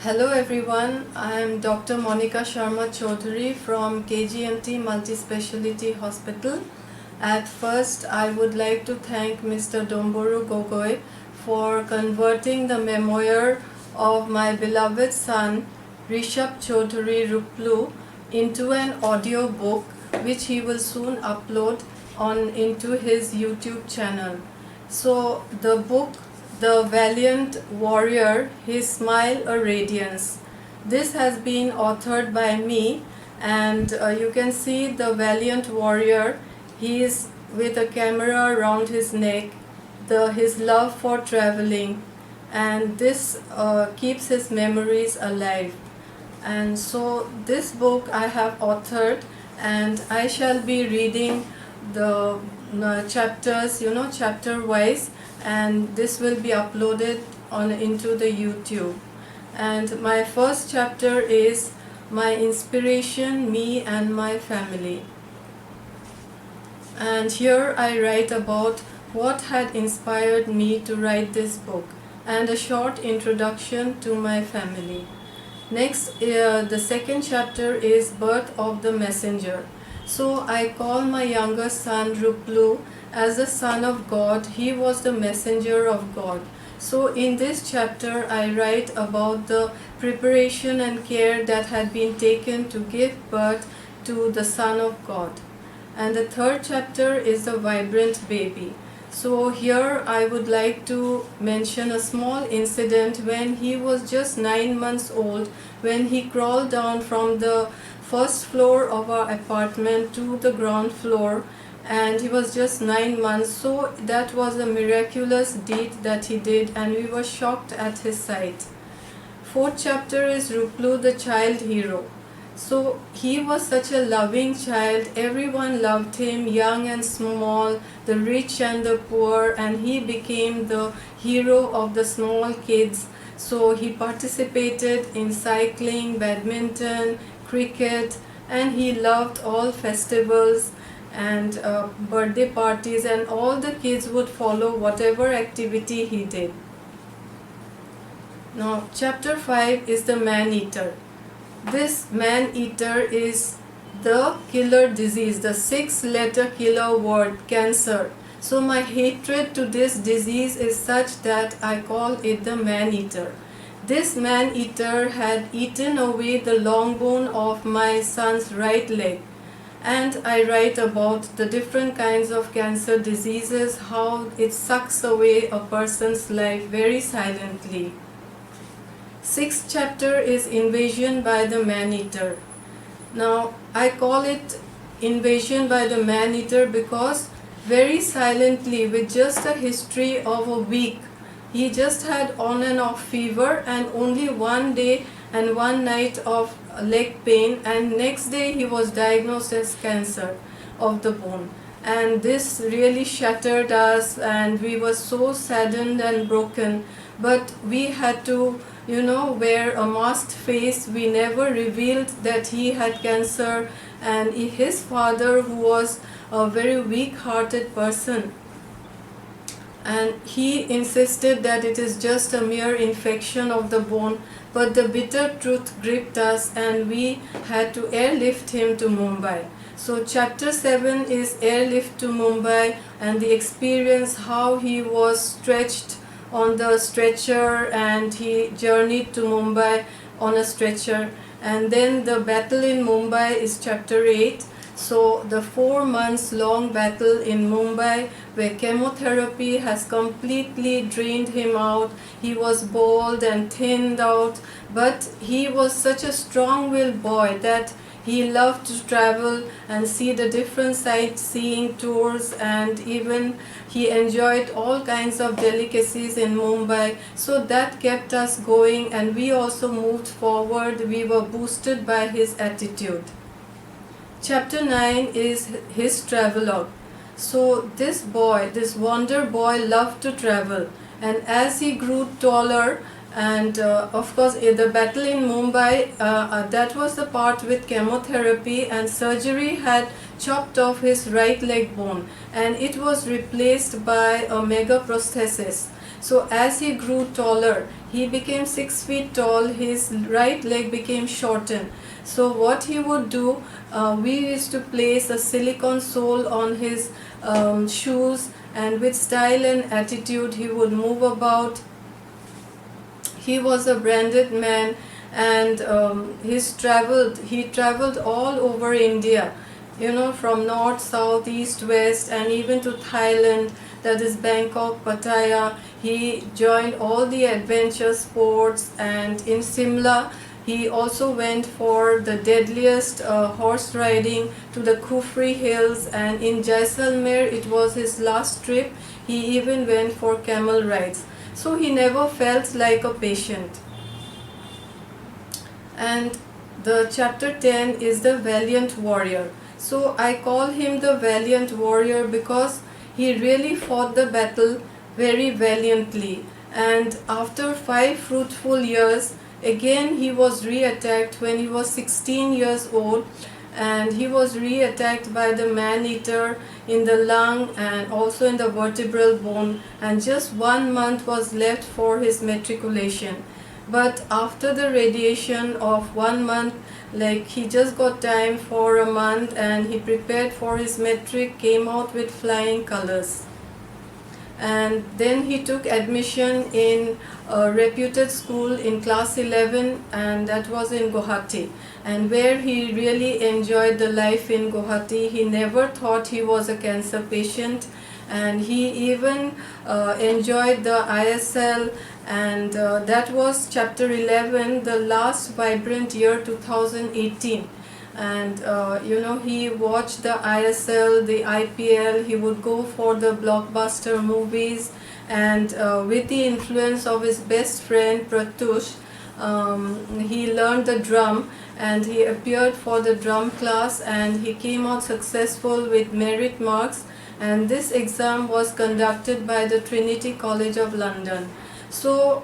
Hello everyone, I am Dr. Monica Sharma Chaudhary from KGMT Multi-Speciality Hospital. At first, I would like to thank Mr. Domboru Gogoi for converting the memoir of my beloved son Rishabh Chaudhary Ruplu into an audio book which he will soon upload into his YouTube channel. So the book The Valiant Warrior, His Smile a Radiance. This has been authored by me, and you can see the valiant warrior. He is with a camera around his neck, his love for traveling, and this keeps his memories alive. And so this book I have authored, and I shall be reading the chapters, chapter wise, and this will be uploaded into the YouTube. And my first chapter is My Inspiration, Me and My Family. And here I write about what had inspired me to write this book and a short introduction to my family. Next, the second chapter is Birth of the Messenger. So I call my younger son Ruplu as the son of God. He was the messenger of God. So in this chapter I write about the preparation and care that had been taken to give birth to the Son of God. And the third chapter is the vibrant baby. So here I would like to mention a small incident when he was just 9 months old, when he crawled down from the first floor of our apartment to the ground floor, and he was just 9 months. So that was a miraculous deed that he did, and we were shocked at his sight. Fourth chapter is Ruplu, the child hero. So he was such a loving child. Everyone loved him, young and small, the rich and the poor, and he became the hero of the small kids. So he participated in cycling, badminton, cricket, and he loved all festivals and birthday parties, and all the kids would follow whatever activity he did. Now, chapter 5 is the man-eater. This man-eater is the killer disease, the 6-letter killer word, cancer. So my hatred to this disease is such that I call it the man-eater. This man-eater had eaten away the long bone of my son's right leg. And I write about the different kinds of cancer diseases, how it sucks away a person's life very silently. Sixth chapter is Invasion by the Man-Eater. Now, I call it Invasion by the Man-Eater because very silently, with just a history of a week, he just had on and off fever and only one day and one night of leg pain, and next day he was diagnosed as cancer of the bone. And this really shattered us, and we were so saddened and broken, but we had to wear a masked face. We never revealed that he had cancer, and his father, who was a very weak-hearted person, and he insisted that it is just a mere infection of the bone, but the bitter truth gripped us and we had to airlift him to Mumbai. So chapter 7 is airlift to Mumbai, and the experience how he was stretched on the stretcher and he journeyed to Mumbai on a stretcher. And then the battle in Mumbai is chapter 8. So the 4 months long battle in Mumbai, where chemotherapy has completely drained him out. He was bald and thinned out, but he was such a strong-willed boy that he loved to travel and see the different sightseeing tours, and even he enjoyed all kinds of delicacies in Mumbai. So that kept us going, and we also moved forward. We were boosted by his attitude. Chapter 9 is his travelogue. So this boy, this wonder boy, loved to travel, and as he grew taller, and of course the battle in Mumbai, that was the part with chemotherapy, and surgery had chopped off his right leg bone and it was replaced by a mega prosthesis. So as he grew taller, he became 6 feet tall, his right leg became shortened. So what he would do, we used to place a silicone sole on his shoes, and with style and attitude he would move about. He was a branded man, and he traveled all over India, from north, south, east, west, and even to Thailand, that is Bangkok, Pattaya. He joined all the adventure sports, and in Simla he also went for the deadliest horse riding to the Kufri hills, and in Jaisalmer it was his last trip. He even went for camel rides. So he never felt like a patient. And the chapter 10 is the valiant warrior. So I call him the valiant warrior because he really fought the battle very valiantly. And after 5 fruitful years, again he was re-attacked when he was 16 years old, and he was re-attacked by the man-eater in the lung and also in the vertebral bone, and just 1 month was left for his matriculation. But after the radiation of 1 month, like he just got time for a month and he prepared for his metric, came out with flying colors. And then he took admission in a reputed school in class 11, and that was in Guwahati, and where he really enjoyed the life in Guwahati. He never thought he was a cancer patient, and he even enjoyed the ISL, and that was chapter 11, the last vibrant year 2018. And he watched the ISL, the IPL, he would go for the blockbuster movies, and with the influence of his best friend Pratush, he learned the drum, and he appeared for the drum class, and he came out successful with merit marks, and this exam was conducted by the Trinity College of London. So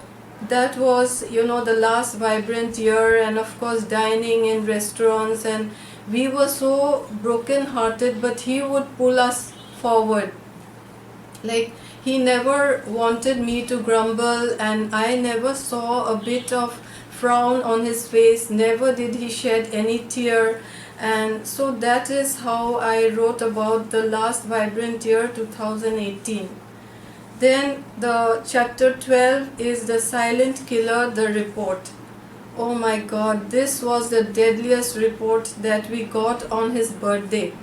that was the last vibrant year, and of course dining in restaurants, and we were so broken hearted, but he would pull us forward. Like, he never wanted me to grumble, and I never saw a bit of frown on his face, never did he shed any tear. And so that is how I wrote about the last vibrant year 2018. Then the chapter 12 is the silent killer, the report. Oh my God, this was the deadliest report that we got on his birthday.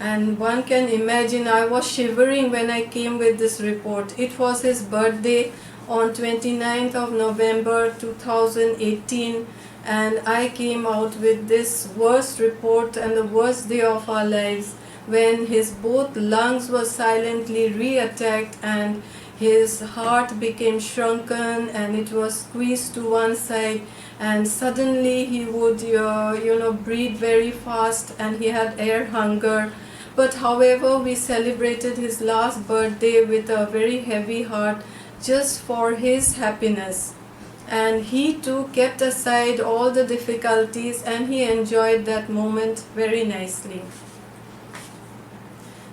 And one can imagine, I was shivering when I came with this report. It was his birthday on 29th of November 2018, and I came out with this worst report and the worst day of our lives, when his both lungs were silently re-attacked, and his heart became shrunken and it was squeezed to one side, and suddenly he would breathe very fast, and he had air hunger. But however, we celebrated his last birthday with a very heavy heart, just for his happiness. And he too kept aside all the difficulties, and he enjoyed that moment very nicely.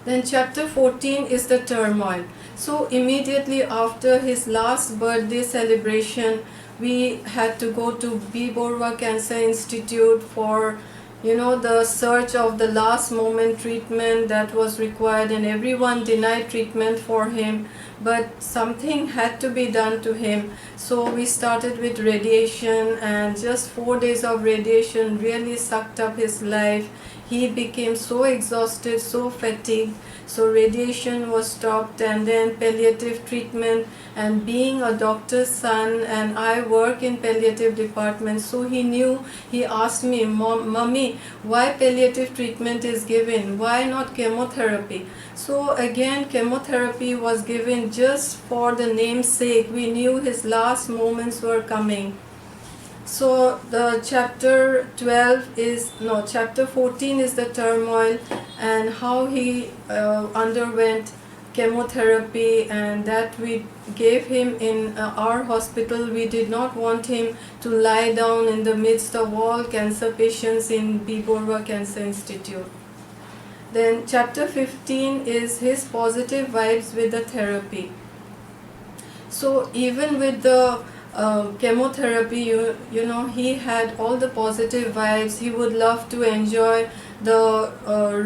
Then chapter 14 is the turmoil. So immediately after his last birthday celebration, we had to go to B. Borwa Cancer Institute for the search of the last moment treatment that was required, and everyone denied treatment for him, but something had to be done to him. So we started with radiation, and just 4 days of radiation really sucked up his life. He became so exhausted, so fatigued. So radiation was stopped, and then palliative treatment. And being a doctor's son, and I work in palliative department, so he asked me, Mommy, why palliative treatment is given? Why not chemotherapy? So again, chemotherapy was given just for the name's sake. We knew his last moments were coming. So the chapter 14 is the turmoil, and how he underwent chemotherapy, and that we gave him in our hospital. We did not want him to lie down in the midst of all cancer patients in B. Borwa Cancer Institute. Then chapter 15 is his positive vibes with the therapy. So even with the chemotherapy, you know, he had all the positive vibes. He would love to enjoy the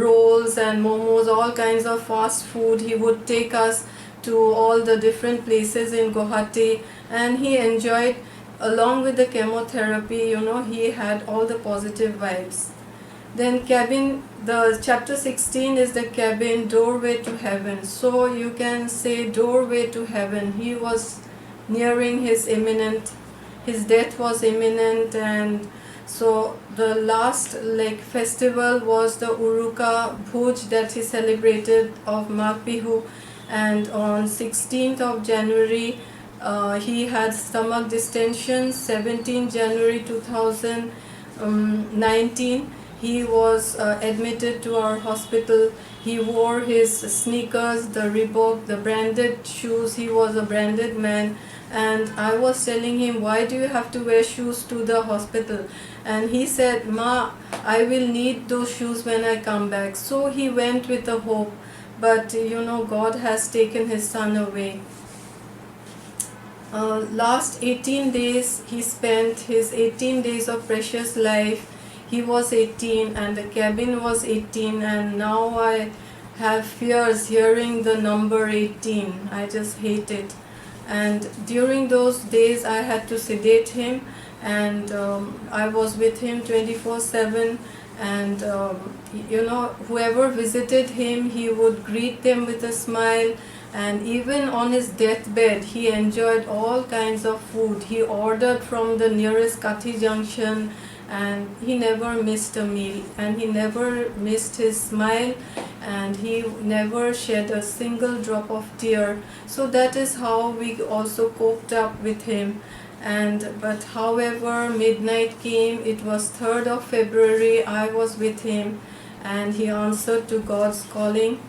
rolls and momos, all kinds of fast food. He would take us to all the different places in Guwahati, and he enjoyed, along with the chemotherapy, you know, he had all the positive vibes. Then cabin, the chapter 16 is the cabin, doorway to heaven. So you can say doorway to heaven. He was nearing his imminent, his death was imminent, and so the last like festival was the Uruka Bhuj that he celebrated of Magh Bihu, and on 16th of January he had stomach distension. 17th January 2019 he was admitted to our hospital. He wore his sneakers, the Reebok, the branded shoes. He was a branded man, and I was telling him, why do you have to wear shoes to the hospital? And he said, Ma, I will need those shoes when I come back. So he went with a hope, but you know, God has taken his son away. Last 18 days he spent his 18 days of precious life. He was 18 and the cabin was 18, and now I have fears hearing the number 18. I just hate it. And during those days I had to sedate him, and I was with him 24/7, and you know, whoever visited him, he would greet them with a smile. And even on his deathbed, he enjoyed all kinds of food. He ordered from the nearest Kathi junction, and he never missed a meal, and he never missed his smile, and he never shed a single drop of tear. So that is how we also coped up with him. And but however, midnight came. It was 3rd of February. I was with him, and he answered to God's calling.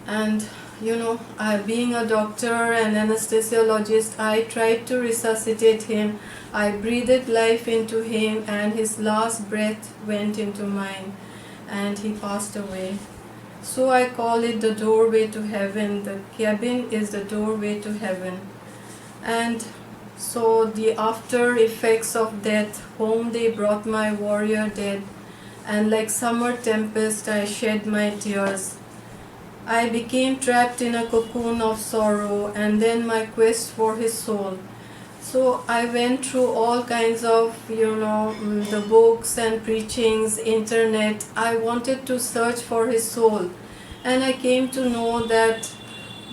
And you know, being a doctor and anesthesiologist, I tried to resuscitate him. I breathed life into him, and his last breath went into mine, and he passed away. So I call it the doorway to heaven. The cabin is the doorway to heaven. And so the after effects of death, home they brought my warrior dead, and like summer tempest I shed my tears. I became trapped in a cocoon of sorrow, and then my quest for his soul. So I went through all kinds of, you know, the books and preachings, internet. I wanted to search for his soul, and I came to know that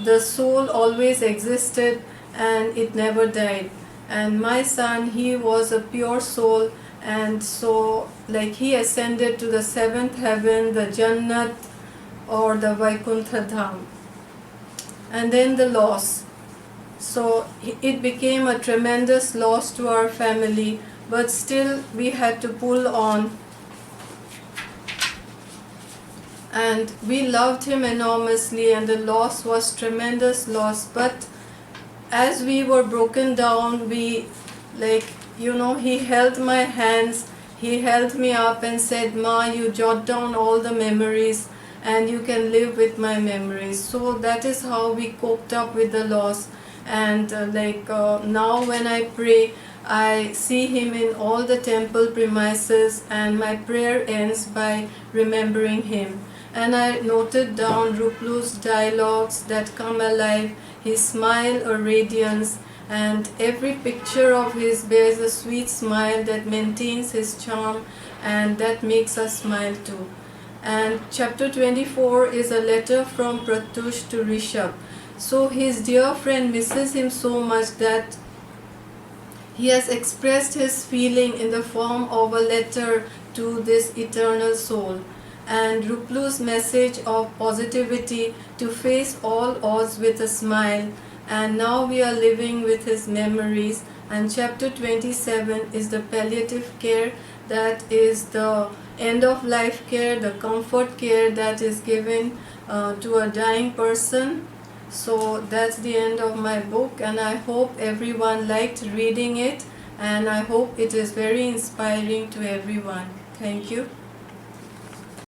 the soul always existed and it never died. And my son, he was a pure soul, and so like he ascended to the 7th heaven, the Jannat, or the Vaikuntha Dham. And then the loss. So it became a tremendous loss to our family, but still we had to pull on. And we loved him enormously, and the loss was tremendous loss. But as we were broken down, we, like, you know, he held my hands, he held me up and said, Ma, you jot down all the memories, and you can live with my memories. So that is how we coped up with the loss. And now when I pray, I see him in all the temple premises, and my prayer ends by remembering him. And I noted down Ruplu's dialogues that come alive, his smile or radiance, and every picture of his bears a sweet smile that maintains his charm, and that makes us smile too. And chapter 24 is a letter from Pratyush to Rishabh. So his dear friend misses him so much that he has expressed his feeling in the form of a letter to this eternal soul. And Ruplu's message of positivity to face all odds with a smile. And now we are living with his memories. And chapter 27 is the palliative care, that is the end of life care, the comfort care that is given to a dying person. So that's the end of my book, and I hope everyone liked reading it, and I hope it is very inspiring to everyone. Thank you.